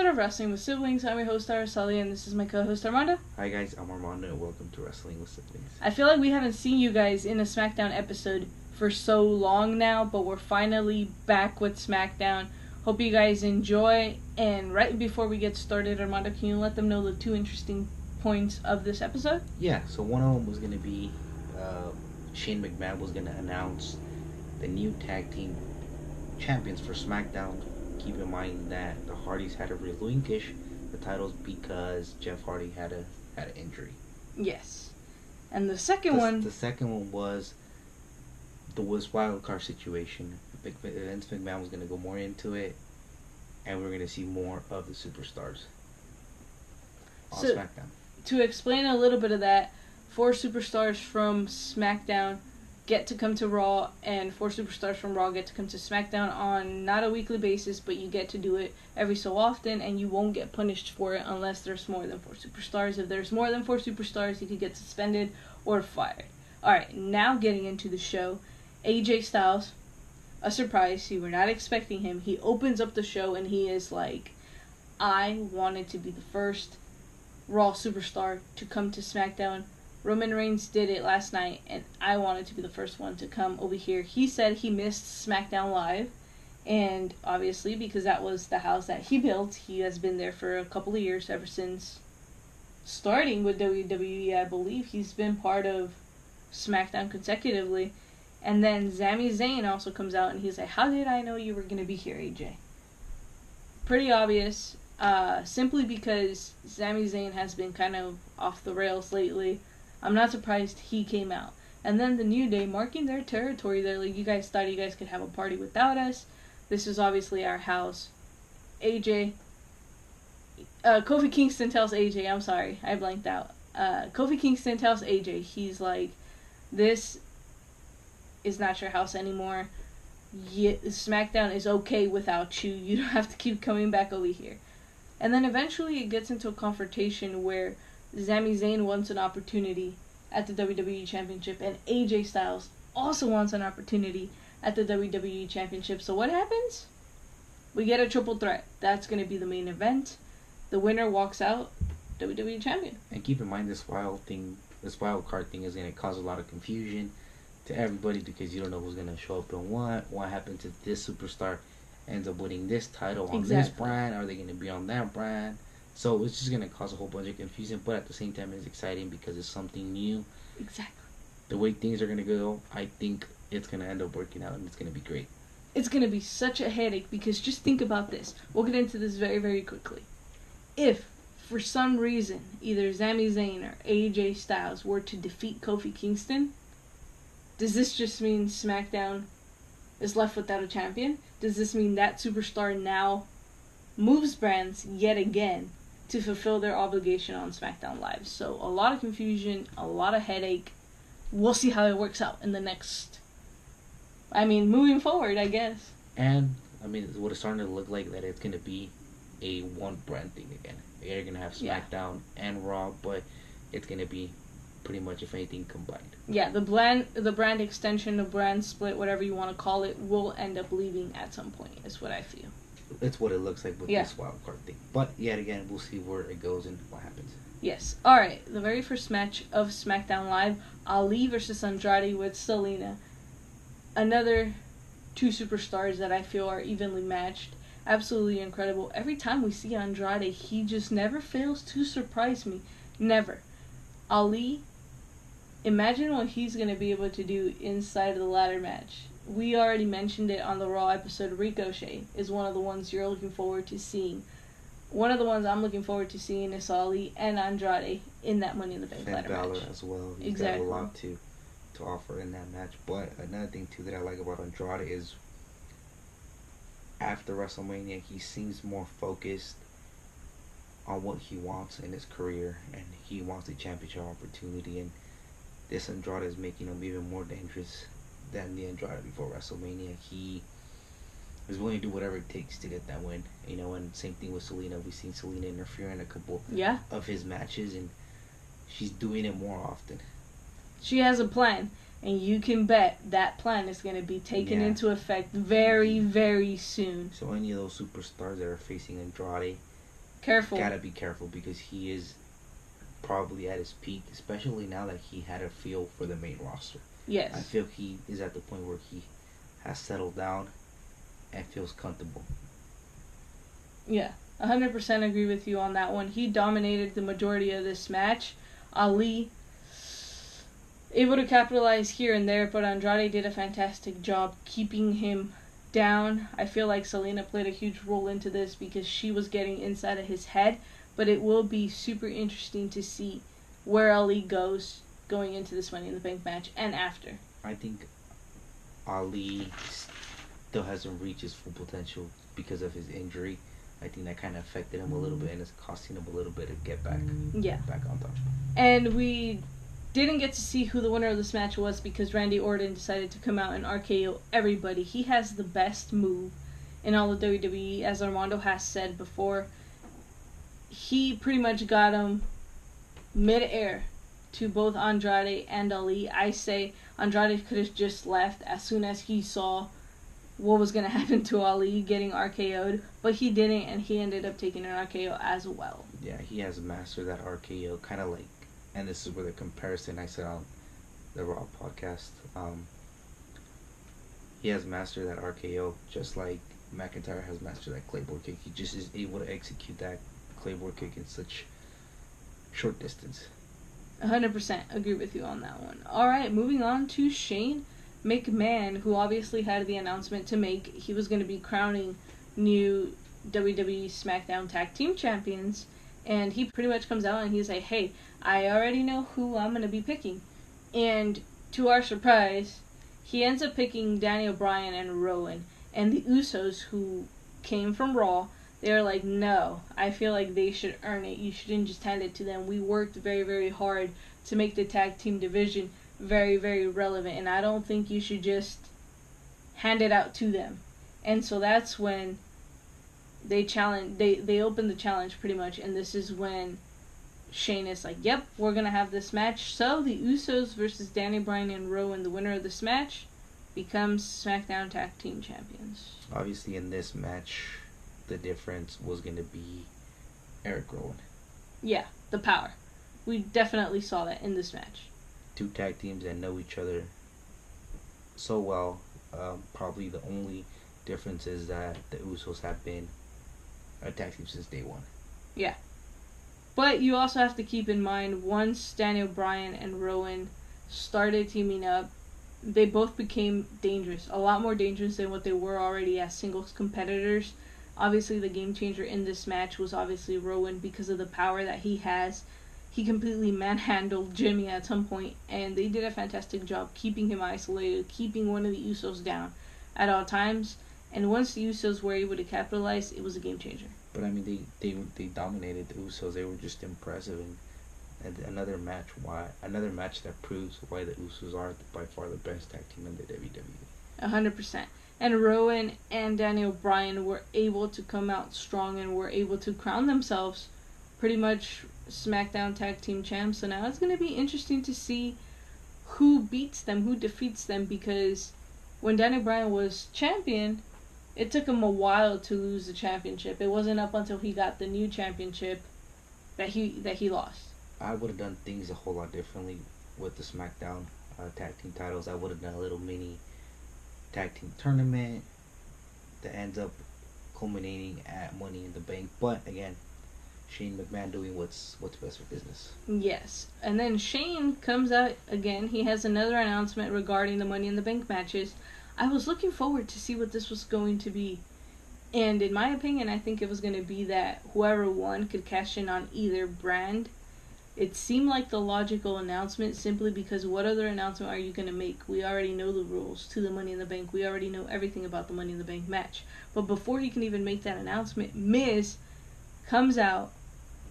of Wrestling with Siblings. I'm your host, Araceli, and this is my co-host, Armando. Hi guys, I'm Armando, and welcome to Wrestling with Siblings. I feel like we haven't seen you guys in a SmackDown episode for so long now, but we're finally back with SmackDown. Hope you guys enjoy, and right before we get started, Armando, can you let them know the two interesting points of this episode? Yeah, so one of them was going to be Shane McMahon was going to announce the new tag team champions for SmackDown. Keep in mind that the Hardys had to relinquish the titles because Jeff Hardy had an injury. Yes. And the second one was the wild card situation. Vince McMahon was going to go more into it, and we're going to see more of the superstars on SmackDown. To explain a little bit of that, 4 superstars from SmackDown get to come to Raw, and 4 superstars from Raw get to come to SmackDown on not a weekly basis, but you get to do it every so often, and you won't get punished for it unless there's more than 4 superstars. If there's more than 4 superstars, you could get suspended or fired. Alright, now getting into the show, AJ Styles, a surprise, you were not expecting him. He opens up the show and he is like, I wanted to be the first Raw superstar to come to SmackDown. Roman Reigns did it last night, and I wanted to be the first one to come over here. He said he missed SmackDown Live, and obviously, because that was the house that he built, he has been there for a couple of years, ever since starting with WWE, I believe. He's been part of SmackDown consecutively. And then Sami Zayn also comes out, and he's like, how did I know you were going to be here, AJ? Pretty obvious, simply because Sami Zayn has been kind of off the rails lately. I'm not surprised he came out. And then the New Day, marking their territory, they're like, you guys thought you guys could have a party without us. This is obviously our house. AJ, Kofi Kingston tells AJ, I'm sorry, I blanked out. Kofi Kingston tells AJ, he's like, this is not your house anymore. SmackDown is okay without you. You don't have to keep coming back over here. And then eventually it gets into a confrontation where Sami Zayn wants an opportunity at the WWE Championship, and AJ Styles also wants an opportunity at the WWE Championship. So what happens? We get a triple threat. That's going to be the main event. The winner walks out WWE Champion. And keep in mind, this wild card thing is going to cause a lot of confusion to everybody because you don't know who's going to show up and what happens if this superstar ends up winning this title on this brand. Are they going to be on that brand? So it's just going to cause a whole bunch of confusion, but at the same time it's exciting because it's something new. Exactly. The way things are going to go, I think it's going to end up working out, and it's going to be great. It's going to be such a headache because just think about this. We'll get into this very, very quickly. If, for some reason, either Sami Zayn or AJ Styles were to defeat Kofi Kingston, does this just mean SmackDown is left without a champion? Does this mean that superstar now moves brands yet again to fulfill their obligation on SmackDown Live? So a lot of confusion, a lot of headache. We'll see how it works out in the next... moving forward, I guess. And, what it's starting to look like that it's going to be a one-brand thing again. You're going to have SmackDown and Raw, but it's going to be pretty much, if anything, combined. Yeah, the brand extension, the brand split, whatever you want to call it, will end up leaving at some point, is what I feel. It's what it looks like with this wild card thing. But yet again, we'll see where it goes and what happens. Yes. Alright, the very first match of SmackDown Live, Ali versus Andrade with Selena. Another 2 superstars that I feel are evenly matched. Absolutely incredible. Every time we see Andrade, he just never fails to surprise me. Never. Ali, imagine what he's going to be able to do inside of the ladder match. We already mentioned it on the Raw episode. Ricochet is one of the ones you're looking forward to seeing. One of the ones I'm looking forward to seeing is Ali and Andrade in that Money in the Bank ladder match. Finn Balor as well. He's got a lot to offer in that match. But another thing too that I like about Andrade is after WrestleMania, he seems more focused on what he wants in his career, and he wants the championship opportunity, and this Andrade is making him even more dangerous than the Andrade before WrestleMania. He is willing to do whatever it takes to get that win, and same thing with Selena. We've seen Selena interfere in a couple of his matches, and she's doing it more often. She has a plan, and you can bet that plan is going to be taken into effect very, very soon. So any of those superstars that are facing Andrade, Careful. Gotta be careful because he is probably at his peak, especially now that he had a feel for the main roster. Yes. I feel he is at the point where he has settled down and feels comfortable. Yeah, 100% agree with you on that one. He dominated the majority of this match. Ali able to capitalize here and there, but Andrade did a fantastic job keeping him down. I feel like Selena played a huge role into this because she was getting inside of his head, but it will be super interesting to see where Ali goes going into this Money in the Bank match and after. I think Ali still hasn't reached his full potential because of his injury. I think that kind of affected him a little bit and it's costing him a little bit to get back on top. And we didn't get to see who the winner of this match was because Randy Orton decided to come out and RKO everybody. He has the best move in all of WWE, as Armando has said before. He pretty much got him mid-air to both Andrade and Ali. I say Andrade could have just left as soon as he saw what was going to happen to Ali getting RKO'd, but he didn't, and he ended up taking an RKO as well. Yeah, he has mastered that RKO, kind of like, and this is where the comparison I said on the Raw podcast, he has mastered that RKO just like McIntyre has mastered that Claymore kick. He just is able to execute that Claymore kick in such short distance. 100% agree with you on that one. Alright, moving on to Shane McMahon, who obviously had the announcement to make. He was going to be crowning new WWE SmackDown Tag Team Champions, and he pretty much comes out and he's like, hey, I already know who I'm going to be picking. And to our surprise, he ends up picking Daniel Bryan and Rowan, and the Usos, who came from Raw. They're like, no, I feel like they should earn it. You shouldn't just hand it to them. We worked very, very hard to make the tag team division very, very relevant, and I don't think you should just hand it out to them. And so that's when they open the challenge pretty much, and this is when Shane is like, yep, we're going to have this match. So the Usos versus Daniel Bryan and Rowan, the winner of this match, becomes SmackDown Tag Team Champions. Obviously in this match, the difference was going to be Eric Rowan. Yeah, the power. We definitely saw that in this match. Two tag teams that know each other so well. Probably the only difference is that the Usos have been a tag team since day one. Yeah. But you also have to keep in mind, once Daniel Bryan and Rowan started teaming up, they both became dangerous. A lot more dangerous than what they were already as singles competitors. Obviously, the game changer in this match was obviously Rowan because of the power that he has. He completely manhandled Jimmy at some point, and they did a fantastic job keeping him isolated, keeping one of the Usos down at all times. And once the Usos were able to capitalize, it was a game changer. But I mean, they dominated the Usos. They were just impressive, and another match that proves why the Usos are by far the best tag team in the WWE. 100%. And Rowan and Daniel Bryan were able to come out strong and were able to crown themselves pretty much SmackDown Tag Team Champs. So now it's going to be interesting to see who beats them, who defeats them, because when Daniel Bryan was champion, it took him a while to lose the championship. It wasn't up until he got the new championship that he lost. I would have done things a whole lot differently with the SmackDown tag team titles. I would have done a little mini tag team tournament that ends up culminating at Money in the Bank. But again, Shane McMahon doing what's best for business. Yes. And then Shane comes out again. He has another announcement regarding the Money in the Bank matches. I was looking forward to see what this was going to be. And in my opinion, I think it was going to be that whoever won could cash in on either brand. It seemed like the logical announcement simply because what other announcement are you going to make? We already know the rules to the Money in the Bank. We already know everything about the Money in the Bank match. But before he can even make that announcement, Miz comes out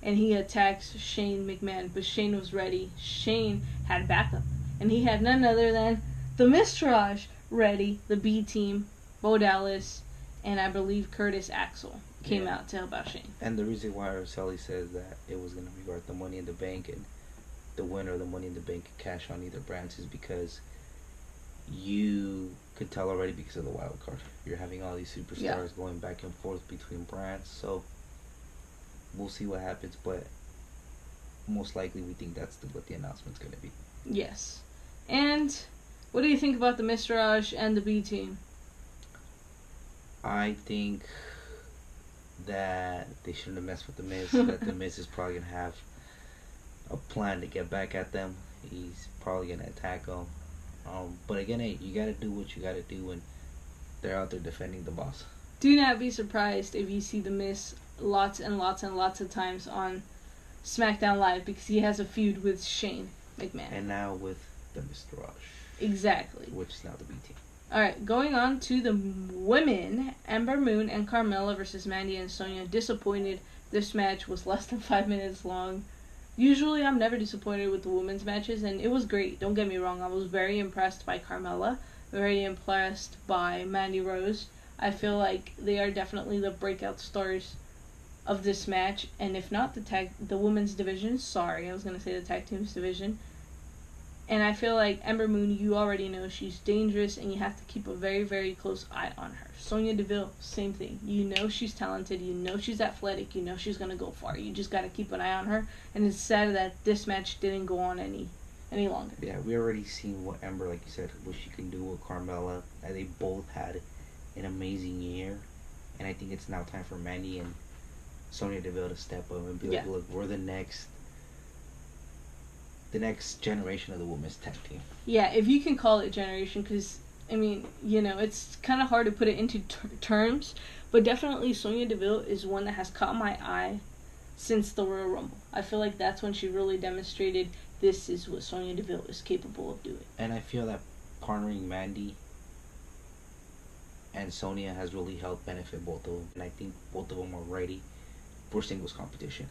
and he attacks Shane McMahon. But Shane was ready. Shane had backup. And he had none other than the Mistrage ready, the B team, Bo Dallas, and I believe Curtis Axel came out to help out Shane. And the reason why Araceli says that it was going to regard the Money in the Bank and the winner of the Money in the Bank could cash on either brands is because you could tell already because of the wild card. You're having all these superstars going back and forth between brands. So we'll see what happens, but most likely we think that's what the announcement's going to be. Yes. And what do you think about the Mr. and the B team? I think that they shouldn't have messed with the Miz. That the Miz is probably going to have a plan to get back at them. He's probably going to attack them. But again, hey, you got to do what you got to do when they're out there defending the boss. Do not be surprised if you see the Miz lots and lots and lots of times on SmackDown Live, because he has a feud with Shane McMahon. And now with the Mr. Rush. Exactly. Which is now the B team. Alright, going on to the women, Ember Moon and Carmella versus Mandy and Sonya. Disappointed this match was less than 5 minutes long. Usually I'm never disappointed with the women's matches, and it was great. Don't get me wrong, I was very impressed by Carmella, very impressed by Mandy Rose. I feel like they are definitely the breakout stars of this match, and if not the women's division, sorry, I was going to say the tag teams division. And I feel like Ember Moon, you already know she's dangerous, and you have to keep a very, very close eye on her. Sonya Deville, same thing. You know she's talented, you know she's athletic, you know she's going to go far. You just got to keep an eye on her, and it's sad that this match didn't go on any longer. Yeah, we already seen what Ember, like you said, what she can do with Carmella. They both had an amazing year, and I think it's now time for Mandy and Sonya Deville to step up and be like, look, we're the next generation of the women's tag team. Yeah, if you can call it generation, because, I mean, you know, it's kind of hard to put it into terms, but definitely Sonya Deville is one that has caught my eye since the Royal Rumble. I feel like that's when she really demonstrated this is what Sonya Deville is capable of doing. And I feel that partnering Mandy and Sonya has really helped benefit both of them, and I think both of them are ready for singles competition.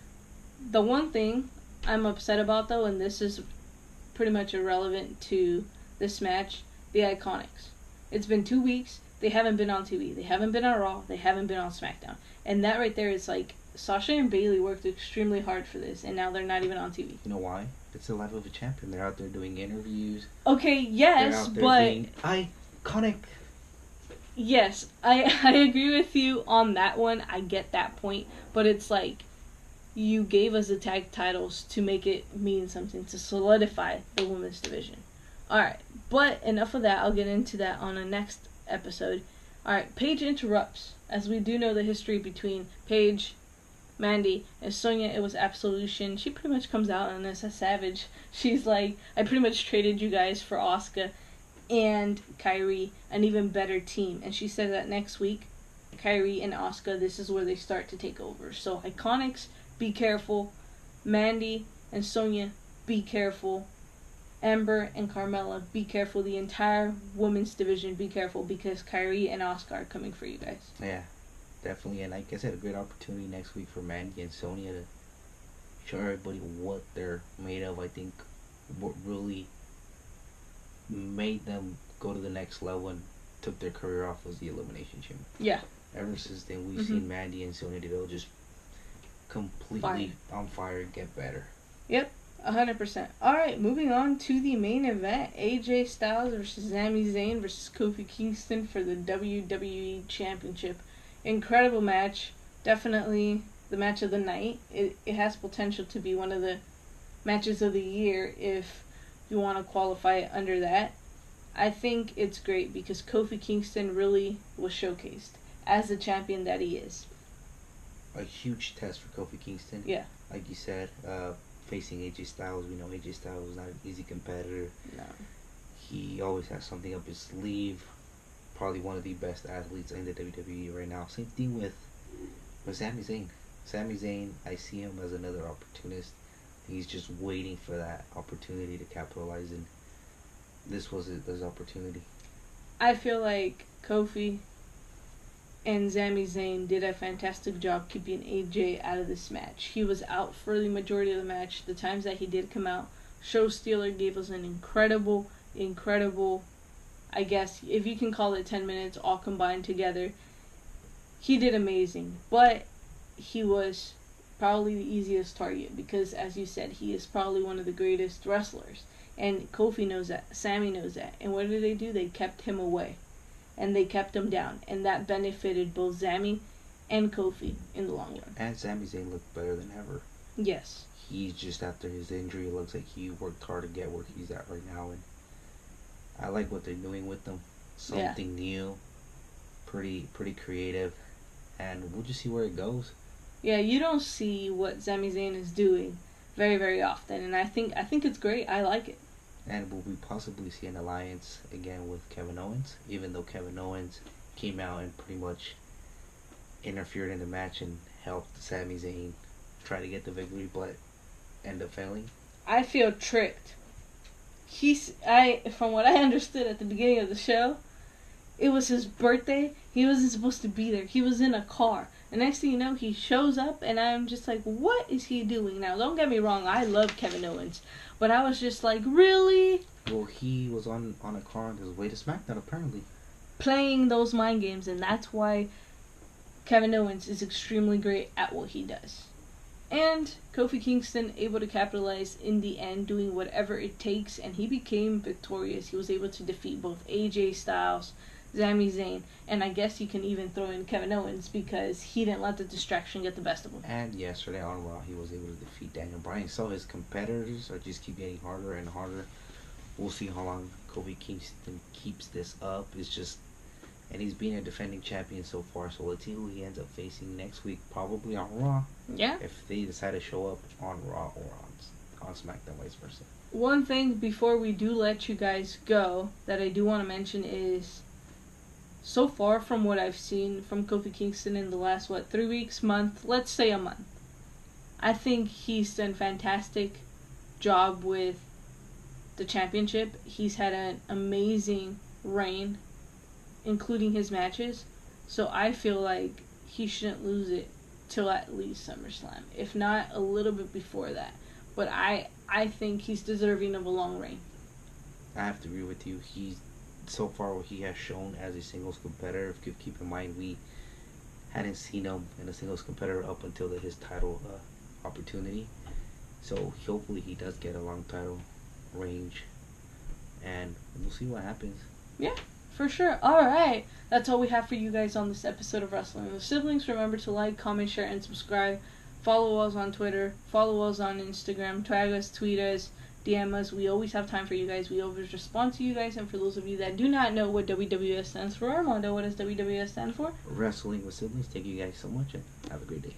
The one thing I'm upset about, though, and this is pretty much irrelevant to this match, the Iconics. It's been 2 weeks. They haven't been on TV. They haven't been on Raw. They haven't been on SmackDown. And that right there is like, Sasha and Bayley worked extremely hard for this, and now they're not even on TV. You know why? It's the life of a champion. They're out there doing interviews. Okay, yes, but iconic. Yes, I agree with you on that one. I get that point, but it's like, you gave us the tag titles to make it mean something, to solidify the women's division. Alright, but enough of that. I'll get into that on the next episode. Alright, Paige interrupts. As we do know the history between Paige, Mandy, and Sonya, it was Absolution. She pretty much comes out and is a savage. She's like, I pretty much traded you guys for Asuka and Kairi, an even better team. And she said that next week, Kairi and Asuka, this is where they start to take over. So, Iconics, be careful. Mandy and Sonya, be careful. Ember and Carmella, be careful. The entire women's division, be careful, because Kairi and Asuka are coming for you guys. Yeah, definitely. And like I said, a great opportunity next week for Mandy and Sonya to show everybody what they're made of. I think what really made them go to the next level and took their career off was the Elimination Chamber. Yeah. Ever since then, we've seen Mandy and Sonya Deville just completely on fire and get better. Yep, 100%. Alright, moving on to the main event. AJ Styles versus Sami Zayn versus Kofi Kingston for the WWE Championship. Incredible match. Definitely the match of the night. It has potential to be one of the matches of the year if you want to qualify it under that. I think it's great because Kofi Kingston really was showcased as the champion that he is. A huge test for Kofi Kingston. Yeah. Like you said, facing AJ Styles, we know AJ Styles is not an easy competitor. No. He always has something up his sleeve. Probably one of the best athletes in the WWE right now. Same thing with Sami Zayn. Sami Zayn, I see him as another opportunist. He's just waiting for that opportunity to capitalize, and this was his opportunity. I feel like Kofi and Sami Zayn did a fantastic job keeping AJ out of this match. He was out for the majority of the match. The times that he did come out, Show Stealer gave us an incredible, I guess, if you can call it 10 minutes all combined together. He did amazing, but he was probably the easiest target because, as you said, he is probably one of the greatest wrestlers. And Kofi knows that. Sami knows that. And what did? They kept him away. And they kept him down. And that benefited both Sami and Kofi in the long run. And Sami Zayn looked better than ever. Yes. He's just after his injury. It looks like he worked hard to get where he's at right now, and I like what they're doing with them. Something new, pretty creative, and we'll just see where it goes. Yeah, you don't see what Sami Zayn is doing very, very often, and I think it's great. I like it. And will we possibly see an alliance again with Kevin Owens? Even though Kevin Owens came out and pretty much interfered in the match and helped Sami Zayn try to get the victory, but end up failing. I feel tricked. From what I understood at the beginning of the show, it was his birthday. He wasn't supposed to be there. He was in a car. The next thing you know, he shows up, and I'm just like, what is he doing now? Don't get me wrong, I love Kevin Owens, but I was just like, really? Well, he was on a car on his way to SmackDown, apparently. Playing those mind games, and that's why Kevin Owens is extremely great at what he does. And Kofi Kingston able to capitalize in the end, doing whatever it takes, and he became victorious. He was able to defeat both AJ Styles, Sami Zayn, and I guess you can even throw in Kevin Owens because he didn't let the distraction get the best of him. And yesterday on Raw, he was able to defeat Daniel Bryan. So his competitors are just keep getting harder and harder. We'll see how long Kofi Kingston keeps this up. It's just, and he's been a defending champion so far. So let's see who he ends up facing next week, probably on Raw. Yeah. If they decide to show up on Raw or on SmackDown, vice versa. One thing before we do let you guys go that I do want to mention is, so far from what I've seen from Kofi Kingston in the last, 3 weeks, month, let's say a month, I think he's done fantastic job with the championship. He's had an amazing reign, including his matches. So I feel like he shouldn't lose it till at least SummerSlam, if not a little bit before that. But I think he's deserving of a long reign. I have to agree with you. So far what he has shown as a singles competitor. If you keep in mind, we hadn't seen him in a singles competitor up until his title opportunity. So hopefully he does get a long title range, and we'll see what happens. Yeah, for sure. Alright, that's all we have for you guys on this episode of Wrestling with Siblings. Remember to like, comment, share, and subscribe. Follow us on Twitter, follow us on Instagram, tag us, tweet us, DM us. We always have time for you guys. We always respond to you guys. And for those of you that do not know what WWS stands for, Armando, what does WWS stand for? Wrestling with Siblings. Thank you guys so much, and have a great day.